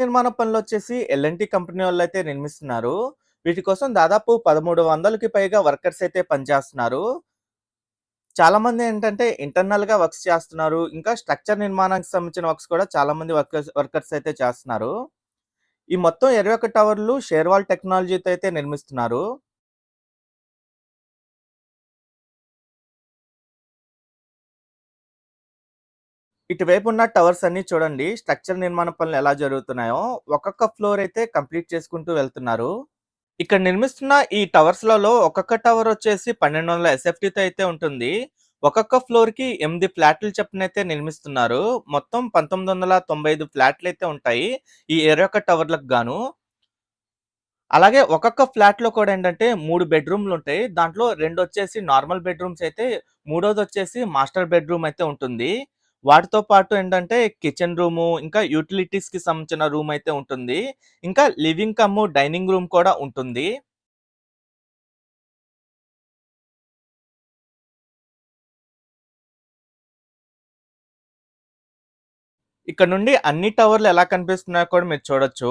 నిర్మాణ పనులొచ్చేసి ఎల్&టీ కంపెనీ వాళ్ళైతే నిర్మిస్తున్నారు. వీటి కోసం దాదాపు 1300కి పైగా వర్కర్స్ అయితే పనిచేస్తున్నారు. చాలామంది ఏంటంటే ఇంటర్నల్‌గా వర్క్స్ చేస్తున్నారు. ఇంకా స్ట్రక్చర్ నిర్మాణానికి సంబంధించిన వర్క్స్ కూడా చాలామంది వర్కర్స్ అయితే చేస్తున్నారు. ఈ మొత్తం 21 టవర్లు షేర్వాల్ టెక్నాలజీతో అయితే నిర్మిస్తున్నారు. ఇటువైపు ఉన్న టవర్స్ అన్నీ చూడండి. స్ట్రక్చర్ నిర్మాణ పనులు ఎలా జరుగుతున్నాయో ఒక్కొక్క ఫ్లోర్ అయితే కంప్లీట్ చేసుకుంటూ వెళ్తున్నారు. ఇక్కడ నిర్మిస్తున్న ఈ టవర్స్‌లలో ఒక్కొక్క టవర్ వచ్చేసి 1200 ఎస్ఎఫ్టీతో అయితే ఉంటుంది. ఒక్కొక్క ఫ్లోర్‌కి 8 ఫ్లాట్‌లు చొప్పునైతే నిర్మిస్తున్నారు. మొత్తం 1995 ఫ్లాట్‌లయితే ఉంటాయి. ఈ 21 టవర్‌లకు గాను. అలాగే ఒక్కొక్క ఫ్లాట్‌లో కూడా ఏంటంటే 3 బెడ్‌రూమ్‌లుంటాయి. దాంట్లో 2 వచ్చేసి నార్మల్ బెడ్‌రూమ్స్ అయితే, మూడోదొచ్చేసి మాస్టర్ బెడ్‌రూమ్ అయితే ఉంటుంది. వాటితో పాటు ఏంటంటే కిచెన్ రూము, ఇంకా యుటిలిటీస్‌కి సంబంధించిన రూమ్ అయితే ఉంటుంది. ఇంకా లివింగ్ డైనింగ్ రూమ్ కూడా ఉంటుంది. ఇక్కడ నుండి అన్ని టవర్లు ఎలా కనిపిస్తున్నాయో కూడా మీరు చూడొచ్చు.